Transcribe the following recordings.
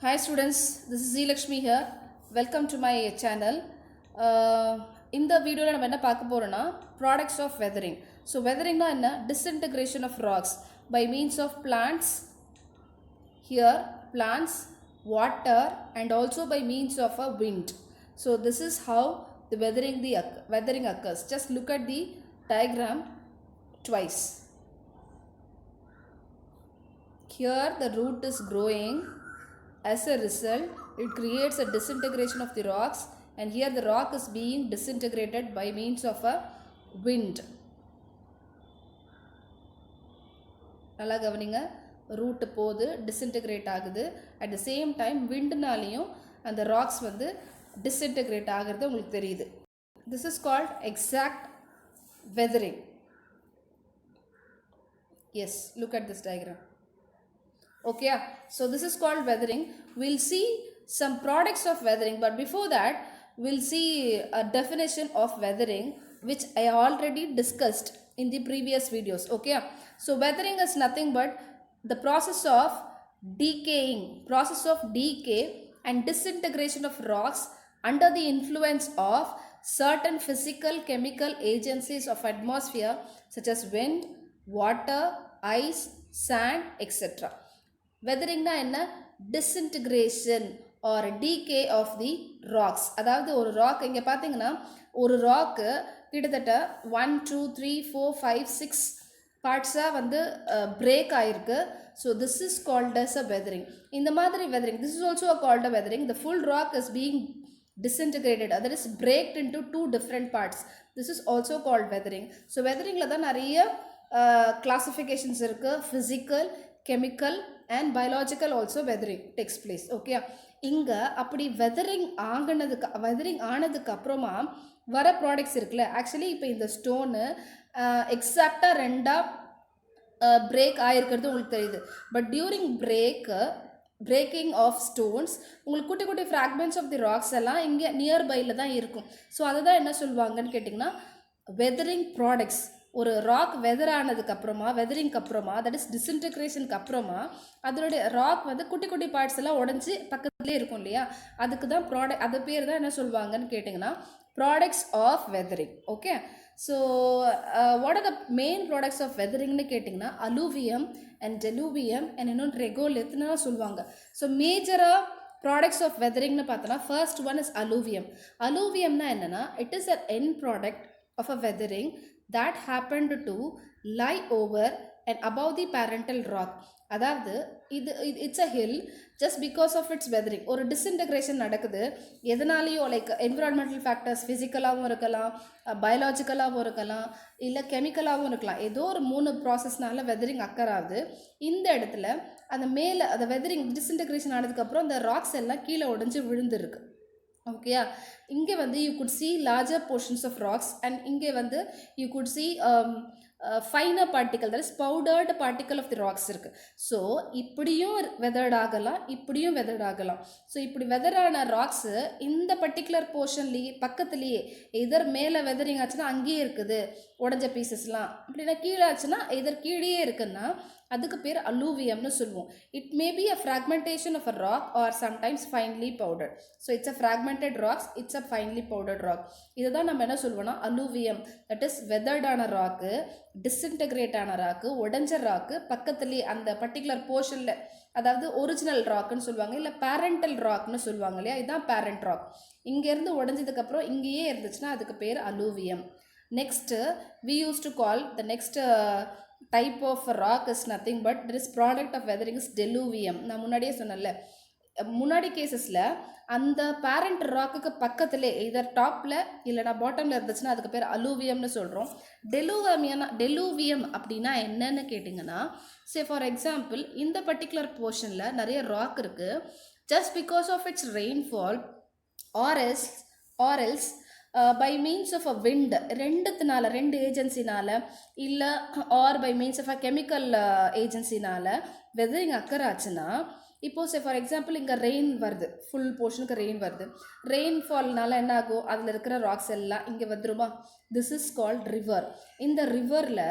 Hi students, this is Z Lakshmi here. Welcome to my channel. இந்த வீடியோவில் நம்ம என்ன பார்க்க போறோம்னா products of weathering. So weathering na என்ன disintegration of rocks by means of plants, here plants, water and also by means of a wind. So this is how the weathering occurs. Just look at the diagram twice. Here the root is growing. As a result, it creates a disintegration of the rocks, and here the rock is being disintegrated by means of a wind. நல்லா கவனிங்க, root போது disintegrate ஆகுது, at the same time windனாலையும் அந்த rocks வந்து disintegrate ஆகிறது உங்களுக்கு தெரியுது. This is called exact weathering. Yes, look at this diagram. Okay, so this is called weathering. We'll see some products of weathering, but before that we'll see a definition of weathering which I already discussed in the previous videos. Okay, so weathering is nothing but the process of decay and disintegration of rocks under the influence of certain physical chemical agencies of atmosphere such as wind, water, ice, sand, etc. weathering na enna disintegration or decay of the rocks. அதாவது ஒரு rock இங்கே பார்த்தீங்கன்னா ஒரு ராக்கு கிட்டத்தட்ட 1 2 3 4 5 6 பார்ட்ஸாக வந்து break ஆயிருக்கு. So this is called as a weathering. இந்த மாதிரி weathering, this is also called a weathering. The full rock is being disintegrated, that is breaked into two different parts. This is also called weathering. So weatheringல தான் நிறைய classifications இருக்கு. Physical, chemical and biological also weathering takes place. Okay, இங்க அப்படி weathering ஆனதுக்கு அப்புறமா வர products இருக்குல்ல, actually இப்போ இந்த ஸ்டோனு எக்ஸாக்டாக ரெண்டாக பிரேக் ஆகிருக்கிறது உங்களுக்கு தெரியுது. But during breaking of stones உங்களுக்கு குட்டி குட்டி ஃப்ராக்மெண்ட்ஸ் ஆஃப் தி ராக்ஸ் எல்லாம் இங்கே நியர்பையில் தான் இருக்கும். ஸோ அதை தான் என்ன சொல்லுவாங்கன்னு கேட்டிங்கன்னா வெதரிங் ப்ராடக்ட்ஸ். ஒரு ராக் வெதர் ஆனதுக்கு அப்புறமா, வெதரிங்க்கு அப்புறமா, தட் இஸ் டிஸ்இன்டெக்ரேஷனுக்கு அப்புறமா அதனுடைய ராக் வந்து குட்டி குட்டி பார்ட்ஸ் எல்லாம் உடஞ்சி பக்கத்துலேயே இருக்கும் இல்லையா, அதுக்கு தான் அது பேர் தான் என்ன சொல்லுவாங்கன்னு கேட்டிங்கன்னா products of weathering. Okay, so what are the main products of வெதரிங்னு கேட்டிங்கன்னா அலூவியம் அண்ட் டெலூவியம் அண்ட் இன்னொன்று ரெகோலித்னு சொல்லுவாங்க. ஸோ மேஜராக ப்ராடக்ட்ஸ் ஆஃப் வெதரிங்னு பார்த்தோன்னா ஃபர்ஸ்ட் ஒன் இஸ் அலூவியம். அலூவியம்னா என்னென்னா it is an end product of a weathering that happened to lie over and above the parental rock. அதாவது it's a hill just because of its weathering. ஒரு disintegration நடக்குது, எதனாலேயோ like environmental factors, ஃபிசிக்கலாகவும் இருக்கலாம், பயாலஜிக்கலாகவும் இருக்கலாம், இல்லை கெமிக்கலாகவும் இருக்கலாம். ஏதோ ஒரு 3 ப்ராசஸ்னால வெதரிங் அக்கர் ஆகுது. இந்த இடத்துல அந்த மேலே அந்த வெதரிங் டிஸ்இன்டெக்ரேஷன் ஆனதுக்கப்புறம் அந்த ராக்ஸ் எல்லாம் கீழே உடஞ்சி விழுந்துருக்கு. ஓகேயா, இங்கே வந்து you could see larger portions of rocks and இங்கே வந்து you could see finer particle, that is powdered particle of the rocks இருக்குது. ஸோ இப்படியும் வெதர்ட் ஆகலாம், இப்படியும் வெதர்ட் ஆகலாம். ஸோ இப்படி வெதரான ராக்ஸு இந்த பர்டிகுலர் போர்ஷன்லேயே பக்கத்துலேயே எதர் மேலே வெதரிங் ஆச்சுன்னா அங்கேயே இருக்குது உடஞ்ச பீசஸ்லாம், அப்படின்னா கீழே ஆச்சுன்னா எதர் கீழே இருக்குன்னா அதுக்கு பேர் அலூவியம்னு சொல்லுவோம். It may be a fragmentation of a rock or sometimes finely powdered. So it's a fragmented rocks, it's a finely powdered rock. இதை தான் நம்ம என்ன சொல்லுவோம்னா அலூவியம், தட் இஸ் வெதர்டான ராக்கு, டிஸ்இன்டெக்ரேட் ஆன ராக்கு, உடஞ்ச ராக்கு பக்கத்துலேயே அந்த பர்டிகுலர் போர்ஷனில், அதாவது ஒரிஜினல் ராக்குன்னு சொல்லுவாங்க, இல்லை பேரண்டல் ராக்னு சொல்லுவாங்க இல்லையா, இதுதான் பேரண்ட் ராக். இங்கேருந்து உடஞ்சதுக்கப்புறம் இங்கேயே இருந்துச்சுன்னா அதுக்கு பேர் alluvium. Next we use to call the next type of rock is nothing but this product of weathering is deluvium. நான் முன்னாடியே சொன்னல, முன்னாடி கேசஸில் அந்த பேரண்ட் ராக்குக்கு பக்கத்துலே இதர் டாப்பில் இல்லைனா பாட்டமில் இருந்துச்சுன்னா அதுக்கு பேர் அலூவியம்னு சொல்கிறோம். டெலூவியம் அப்படின்னா என்னன்னு கேட்டிங்கன்னா, சே ஃபார் எக்ஸாம்பிள் இந்த பர்டிகுலர் போர்ஷனில் நிறைய ராக் இருக்குது, just because of its rainfall or else by means of a wind, ரெண்டு ஏஜென்சினால் இல்லை or by means of a chemical ஏஜென்சினால் வெதரிங் அக்கர் ஆச்சுன்னா, இப்போது சே ஃபார் எக்ஸாம்பிள் இங்கே ரெயின் வருது, ஃபுல் போர்ஷனுக்கு ரெயின் வருது, ரெயின்ஃபால்னால என்ன ஆகும், அதில் இருக்கிற ராக்ஸ் எல்லாம் இங்கே வந்துருமா, திஸ் இஸ் கால்ட் ரிவர். இந்த ரிவரில்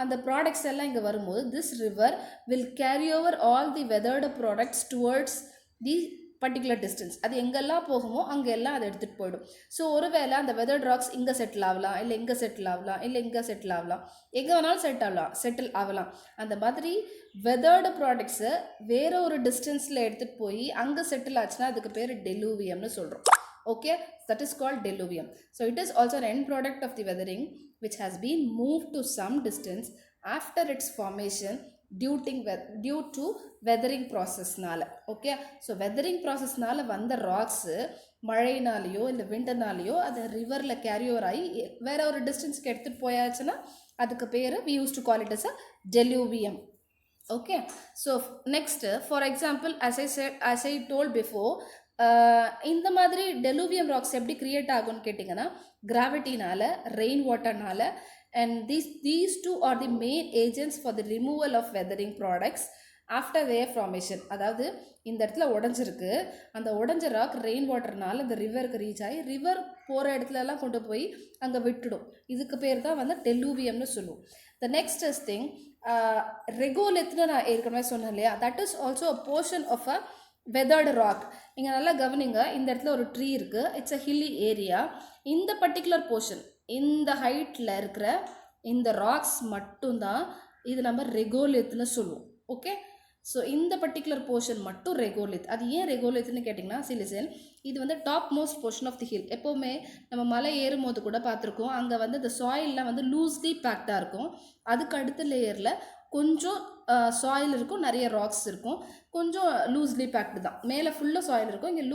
அந்த ப்ராடக்ட்ஸ் எல்லாம் இங்கே வரும்போது this river will carry over all the weathered products towards the particular distance. அது எங்கெல்லாம் போகுமோ அங்கெல்லாம் அதை எடுத்துகிட்டு போயிடும். ஸோ ஒருவேளை அந்த வெதர்ட் ராக்ஸ் இங்கே செட்டில் ஆகலாம், இல்லை இங்கே செட்டில் ஆகலாம், இல்லை இங்கே செட்டில் ஆகலாம், எங்கே வேணாலும் செட்டில் ஆகலாம். அந்த மாதிரி வெதர்டு ப்ராடக்ட்ஸை வேற ஒரு டிஸ்டன்ஸில் எடுத்துகிட்டு போய் அங்கே செட்டில் ஆச்சுன்னா அதுக்கு பேர் டெலூவியம்னு சொல்கிறோம். Okay, that is called deluvium. So it is also an end product of the weathering which has been moved to some distance after its formation due to weathering process நால. Okay, so weathering process நால வந்த rocks மழைனாலேயோ இல்லை விண்டர்னாலேயோ அது ரிவரில் carry over ஆகி வேற ஒரு டிஸ்டன்ஸ்க்கு எடுத்துகிட்டு போயாச்சுன்னா அதுக்கு பேர் we used to call it as a deluvium. Okay, so next, for example, as I told before, இந்த மாதிரி டெலூவியம் ராக்ஸ் எப்படி கிரியேட் ஆகும்னு கேட்டிங்கன்னா கிராவிட்டினால, ரெயின் வாட்டர்னால, and these two are the main agents for the removal of weathering products after their formation. அதாவது இந்த இடத்துல உடஞ்சிருக்கு, அந்த உடஞ்ச ராக் ரெயின் வாட்டர்னால இந்த ரிவருக்கு ரீச் ஆகி ரிவர் போகிற இடத்துலலாம் கொண்டு போய் அங்கே விட்டுடும். இதுக்கு பேர் தான் வந்து டெலூவியம்னு சொல்லுவோம். த நெக்ஸ்ட் இஸ் திங், ரெகோலித்னு நான் ஏற்கனவே சொன்னேன் இல்லையா, that is also a portion of a weathered rock. நீங்கள் நல்லா கவனிங்க, இந்த இடத்துல ஒரு ட்ரீ இருக்குது, இட்ஸ் அ ஹில்லி ஏரியா. இந்த பர்டிகுலர் போர்ஷன், இந்த ஹைட்டில் இருக்கிற இந்த ராக்ஸ் மட்டும்தான் இது நம்ம ரெகோலித்னு சொல்லுவோம். ஓகே, ஸோ இந்த பர்டிகுலர் போர்ஷன் மட்டும் ரெகோலித். அது ஏன் ரெகோலித்னு கேட்டிங்கன்னா, சிலிசன் இது வந்து top most portion of the hill. எப்போவுமே நம்ம மலை ஏறும் போது கூட பார்த்துருக்கோம், அங்கே வந்து இந்த சாயில்லாம் வந்து லூஸ்லி பேக்டாக இருக்கும். அதுக்கு அடுத்த லேயரில் கொஞ்சம் சாயில் இருக்கும், நிறைய ராக்ஸ் இருக்கும், கொஞ்சம் லூஸ்லி பேக்டு தான். மேலே ஃபுல்லாக சாயில் இருக்கும், இங்கே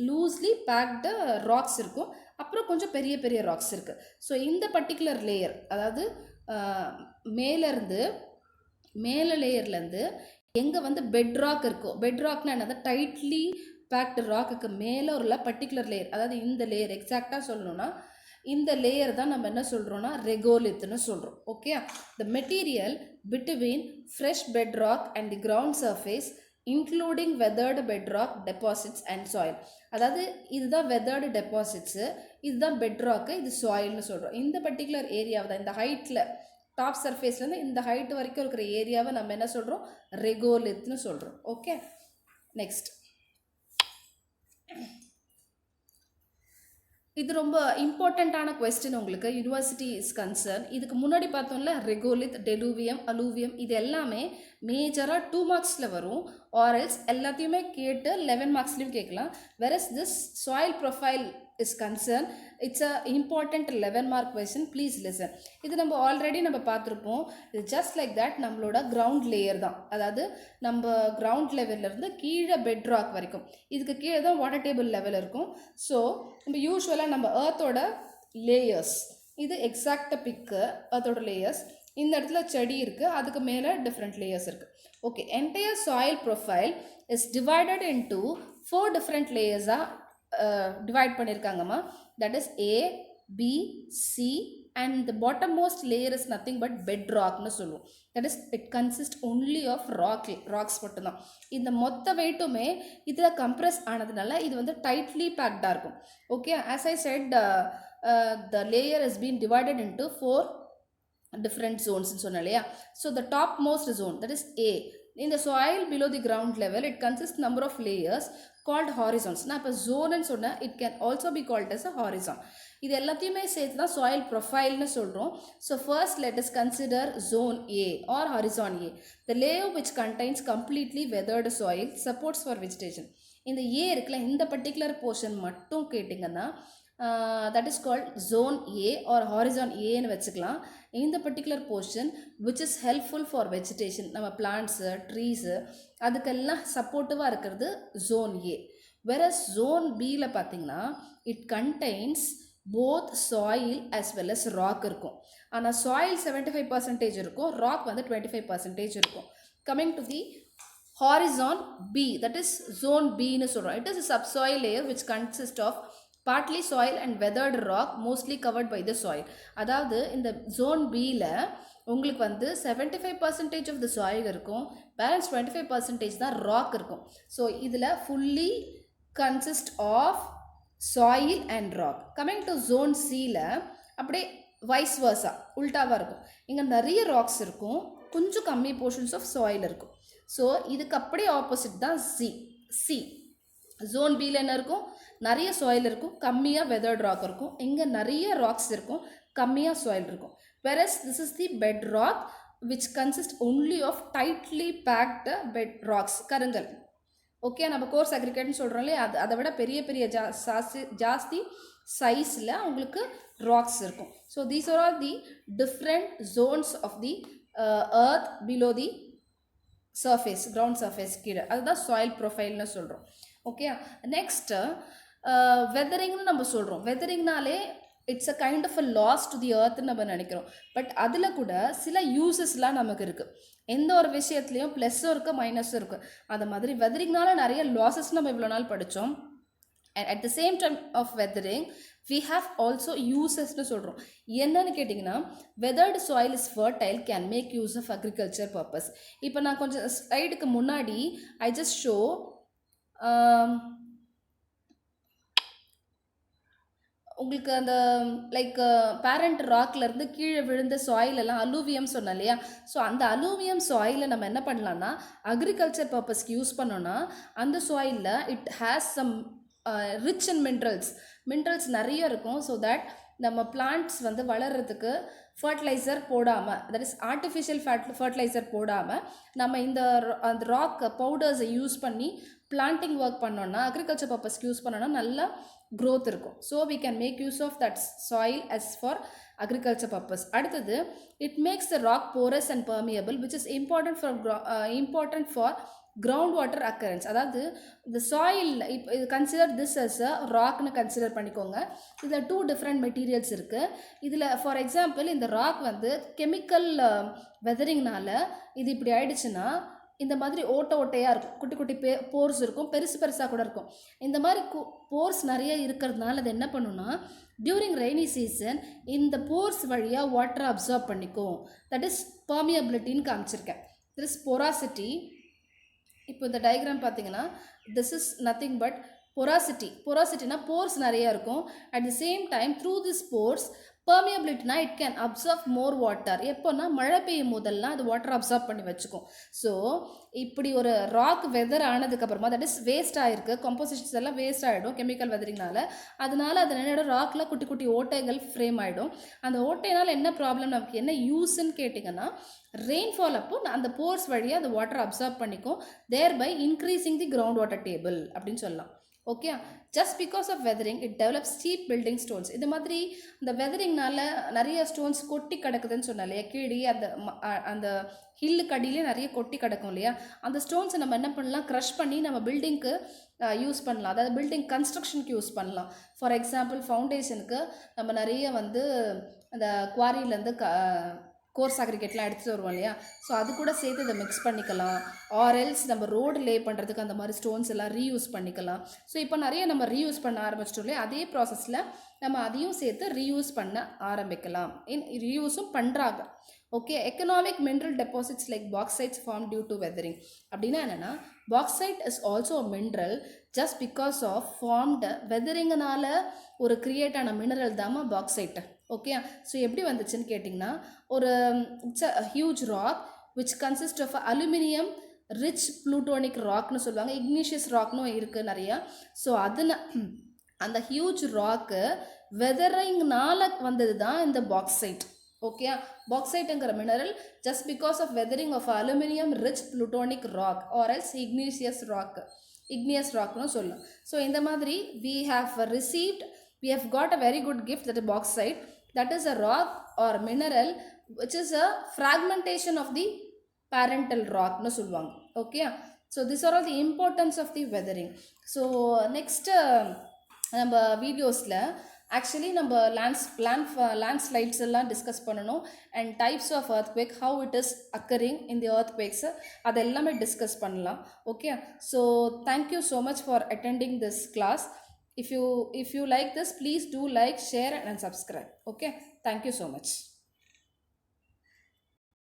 லூஸ்லி பேக்டு ராக்ஸ் இருக்கும், அப்புறம் கொஞ்சம் பெரிய பெரிய ராக்ஸ் இருக்குது. ஸோ இந்த பர்டிகுலர் லேயர், அதாவது மேலே லேயர்லேருந்து எங்கே வந்து பெட் ராக் இருக்கும், பெட் ராக்னா என்னது, டைட்லி பேக்டு ராக்குக்கு மேலே உள்ள பர்டிகுலர் லேயர், அதாவது இந்த லேயர் எக்ஸாக்டாக சொல்லணும்னா இந்த லேயர் தான் நம்ம என்ன சொல்கிறோன்னா ரெகோலித்னு சொல்கிறோம். Okay, the material between fresh bed rock and the ground surface including weathered bed rock deposits and soil. அதாவது இதுதான் வெதர்டு டெபாசிட்ஸு, இதுதான் பெட் ராக்கு, இது சாயில்னு சொல்கிறோம். இந்த பர்டிகுலர் ஏரியாவை தான், இந்த ஹைட்டில் டாப் சர்ஃபேஸ்லேருந்து இந்த ஹைட் வரைக்கும் இருக்கிற ஏரியாவை நம்ம என்ன சொல்கிறோம், ரெகோலித்னு சொல்கிறோம். ஓகே, நெக்ஸ்ட், இது ரொம்ப இம்பார்ட்டண்ட்டான கொஸ்டின் உங்களுக்கு, யூனிவர்சிட்டி இஸ் கன்சர்ன். இதுக்கு முன்னாடி பார்த்தோம்ல ரெகோலித், டெலூவியம், அலூவியம், இது எல்லாமே மேஜராக 2 மார்க்ஸில் வரும், ஆர்எல்ஸ் எல்லாத்தையுமே கேட்டு 11 மார்க்ஸ்லையும் கேட்கலாம். Versus this soil profile is concern, it's a important 11 mark question, please listen. இது நம்ம ஆல்ரெடி நம்ம பார்த்துருப்போம். இது ஜஸ்ட் லைக் தட் நம்மளோட கிரவுண்ட் லேயர் தான், அதாவது நம்ம கிரவுண்ட் லெவல்லேருந்து கீழே பெட் ராக் வரைக்கும், இதுக்கு கீழே தான் வாட்டர் டேபிள் லெவல் இருக்கும். ஸோ நம்ம யூஸ்வலாக நம்ம ஏர்த்தோட லேயர்ஸ், இது எக்ஸாக்டாக பிக்கு ஏர்த்தோட லேயர்ஸ், இந்த இடத்துல செடி இருக்குது, அதுக்கு மேலே டிஃப்ரெண்ட் லேயர்ஸ் இருக்குது. Okay, entire soil profile is divided into 4 different லேயர்ஸாக டிவைட் பண்ணியிருக்காங்கம்மா. That is A, B, C and the bottommost layer is nothing but bedrockனு சொல்லுவோம். That is it consist only of rocks மட்டும்தான். இந்த மொத்த வெயிட்டுமே இதில் கம்ப்ரெஸ் ஆனதுனால இது வந்து டைட்லி பேக்டாக இருக்கும். Okay, as I set the layer has been divided into 4 different zones ன்னு சொன்னேன் இல்லையா. So the topmost zone, that is A. In the soil below the ground level, it consists number of layers called horizons. நான் இப்போ ஜோன்னு சொன்னேன், it can also be called as a horizon. இது எல்லாத்தையுமே சேர்த்து தான் சாயில் ப்ரொஃபைல்னு சொல்கிறோம். So first let us consider zone A or horizon A. The layer which contains completely weathered soil supports for vegetation. இந்த A இருக்குல்ல, இந்த பர்டிகுலர் போர்ஷன் மட்டும் கேட்டிங்கன்னா that is called zone A or horizon A ன்னு வச்சுக்கலாம். இந்த particular portion which is helpful for vegetation, நம்ம plants, trees, அதுக்கெல்லாம் சப்போர்ட்டிவாக இருக்கிறது zone A. whereas zone Bயில் பார்த்தீங்கன்னா it contains both soil as well as rock இருக்கும். ஆனால் soil 75% இருக்கும், rock வந்து 25% இருக்கும். coming to the horizon B, that is zone B ன்னு சொல்கிறோம். it is a subsoil layer which consists of partly soil and weathered rock mostly covered by the soil. அதாவது இந்த zone Bயில் உங்களுக்கு வந்து 75% of the soil இருக்கும், balance 25% தான் rock இருக்கும். So இதில் fully consist of soil and rock. coming to zone Cயில் அப்படியே wise வர்ஸா உல்டாவாக இருக்கும். இங்கே நிறைய ராக்ஸ் இருக்கும், கொஞ்சம் கம்மி போர்ஷன்ஸ் ஆஃப் சாயில் இருக்கும். ஸோ இதுக்கு அப்படியே ஆப்போசிட் தான் C. சி. ஜோன் பியில் என்ன இருக்கும், நிறைய சாயில் இருக்கும், கம்மியாக வெதர்ட் ராக் இருக்கும். இங்கே நிறைய ராக்ஸ் இருக்கும், கம்மியாக சாயில் இருக்கும். whereas this is the bed rock which consists only of tightly packed bed rocks, கருங்கல். ஓகே, நம்ம கோர்ஸ் அக்ரிகேட்னு சொல்கிறோம் இல்லையா, அதை விட பெரிய பெரிய ஜாஸ்தி சைஸில் உங்களுக்கு ராக்ஸ் இருக்கும். So these are all the different zones of the earth below the surface, ground surface கீழே, அதுதான் சாயில் ப்ரொஃபைல்னு சொல்கிறோம். ஓகே, நெக்ஸ்ட்டு வெதரிங்னு நம்ம சொல்கிறோம். வெதரிங்னாலே it's a kind of a loss to the எர்த்னு நம்ம நினைக்கிறோம். பட் அதில் கூட சில யூசஸ்லாம் நமக்கு இருக்குது. எந்த ஒரு விஷயத்துலையும் ப்ளஸ்ஸும் இருக்குது, மைனஸும் இருக்குது. அந்த மாதிரி வெதரிங்னால நிறைய லாஸஸ் நம்ம இவ்வளோ நாள் படித்தோம். And at the same time of weathering we have also usesனு சொல்கிறோம். என்னன்னு கேட்டிங்கன்னா, weathered soil is fertile can make use of agriculture purpose. இப்போ நான் கொஞ்சம் ஸ்லைடுக்கு முன்னாடி ஐ ஜஸ்ட் ஷோ உங்களுக்கு அந்த லைக் பேரண்ட் ராக்லேருந்து கீழே விழுந்த சாயிலெல்லாம் அலூவியம் சொன்னேன் இல்லையா. ஸோ அந்த அலூவியம் சாயிலை நம்ம என்ன பண்ணலான்னா அக்ரிகல்ச்சர் பர்பஸ்க்கு யூஸ் பண்ணோன்னா அந்த சாயிலில் it has some rich and minerals நிறைய இருக்கும். ஸோ தட் நம்ம பிளான்ட்ஸ் வந்து வளர்கிறதுக்கு ஃபர்டிலைசர் போடாமல், தட் இஸ் ஆர்டிஃபிஷியல் ஃபர்டிலைசர் போடாமல் நம்ம அந்த ராக் பவுடர்ஸை யூஸ் பண்ணி பிளான்டிங் ஒர்க் பண்ணோன்னா, அக்ரிகல்ச்சர் பர்பஸ்க்கு யூஸ் பண்ணோன்னா நல்லா growth இருக்கும். So we can make use of that soil as for agriculture purpose. அடுத்தது, it makes the rock porous and permeable which is important for groundwater occurrence. அதாவது இந்த soil இப்போ consider this as a ராக்னு consider பண்ணிக்கோங்க. இதில் 2 different materials இருக்குது. இதில் for example இந்த ராக் வந்து கெமிக்கல் வெதரிங்னால இது இப்படி ஆயிடுச்சுன்னா இந்த மாதிரி ஓட்டையாக இருக்கும், குட்டி குட்டி போர்ஸ் இருக்கும், பெருசாக கூட இருக்கும். இந்த மாதிரி போர்ஸ் நிறைய இருக்கிறதுனால அது என்ன பண்ணுன்னா டியூரிங் ரெய்னி சீசன் இந்த போர்ஸ் வழியாக வாட்டரை அப்சார்ப் பண்ணிக்கும். தட் இஸ் பர்மியபிலிட்டின்னு காமிச்சிருக்கேன். This is porosity. இப்போ இந்த டயக்ராம் பார்த்தீங்கன்னா திஸ் இஸ் நத்திங் பட் பொராசிட்டினா போர்ஸ் நிறையா இருக்கும். At the same time through this pores பர்மியபிலிட்டினா it can observe more water. எப்போனா மழை பெய்யும் போதெல்லாம் அது வாட்டர் அப்சர்வ் பண்ணி வச்சுக்கும். ஸோ இப்படி ஒரு ராக் வெதர் ஆனதுக்கப்புறமா தட் இஸ் வேஸ்ட் ஆகிருக்கு, கம்போசிஷன்ஸ் எல்லாம் வேஸ்ட் ஆகிடும் கெமிக்கல் வெதரிங்னால. அதனால அது என்னோட ராக்கில் குட்டி குட்டி ஓட்டைகள் ஃப்ரேம் ஆகிடும். அந்த ஓட்டையினால் என்ன ப்ராப்ளம், நமக்கு என்ன யூஸ்ன்னு கேட்டிங்கன்னா, ரெயின்ஃபால் அப்போ அந்த போர்ஸ் வழியாக அந்த வாட்டர் அப்சர்வ் பண்ணிக்கும், thereby increasing the ground water table அப்படின்னு சொல்லலாம். Okay, just because of weathering it develops cheap building stones. இது மாதிரி இந்த வெதரிங்னால நிறைய ஸ்டோன்ஸ் கொட்டி கிடக்குதுன்னு சொன்னேன் இல்லையா, கீழே அந்த ஹில்லுக்கு அடியிலே நிறைய கொட்டி கிடக்கும் இல்லையா. அந்த ஸ்டோன்ஸை நம்ம என்ன பண்ணலாம், க்ரஷ் பண்ணி நம்ம பில்டிங்க்கு யூஸ் பண்ணலாம், அதாவது பில்டிங் கன்ஸ்ட்ரக்ஷனுக்கு யூஸ் பண்ணலாம். ஃபார் எக்ஸாம்பிள் ஃபவுண்டேஷனுக்கு நம்ம நிறைய வந்து அந்த குவாரியிலேருந்து கோர்ஸ் அக்ரிகேட்லாம் எடுத்துகிட்டு வருவோம் இல்லையா. ஸோ அது கூட சேர்த்து இதை மிக்ஸ் பண்ணிக்கலாம். ஆர்எல்ஸ் நம்ம ரோடு லே பண்ணுறதுக்கு அந்த மாதிரி ஸ்டோன்ஸ் எல்லாம் ரீயூஸ் பண்ணிக்கலாம். ஸோ இப்போ நிறைய நம்ம ரீயூஸ் பண்ண ஆரம்பிச்சிட்டோம் இல்லையா, அதே ப்ராசஸில் நம்ம அதையும் சேர்த்து ரீயூஸ் பண்ண ஆரம்பிக்கலாம். ரீயூஸும் பண்ணுறாங்க. Okay, economic mineral deposits like bauxites form due to weathering. அப்படின்னா என்னென்னா, bauxite is also a mineral just because of formed வெதரிங்கனால ஒரு கிரியேட் ஆன மினரல் தாம்மா பாக்சைட்டு. ஓகே, ஸோ எப்படி வந்துச்சுன்னு கேட்டிங்கன்னா, ஒரு it's a huge rock which consist of aluminium rich plutonic ராக்னு சொல்லுவாங்க, இக்னிஷியஸ் ராக்னும் இருக்குது நிறையா. ஸோ அந்த ஹியூஜ் ராக்கு வெதரிங்னால வந்தது தான் இந்த பாக்சைட். ஓகே, பாக்சைட்டுங்கிற mineral just because of weathering of aluminium rich plutonic rock or else igneous ராக்னு சொல்லலாம். ஸோ இந்த மாதிரி we have got a very good gift, that is bauxite. That is a rock or mineral which is a fragmentation of the parental rock nu solvanga. Okay, so these are all the importance of the weathering. So next நம்ம வீடியோஸில் actually நம்ம landslides எல்லாம் discuss பண்ணணும். And types of earthquake, how it is occurring in the earthquakes, அது எல்லாமே discuss பண்ணலாம். Okay, so thank you so much for attending this class. If you like this, please do like, share and subscribe. Okay, thank you so much.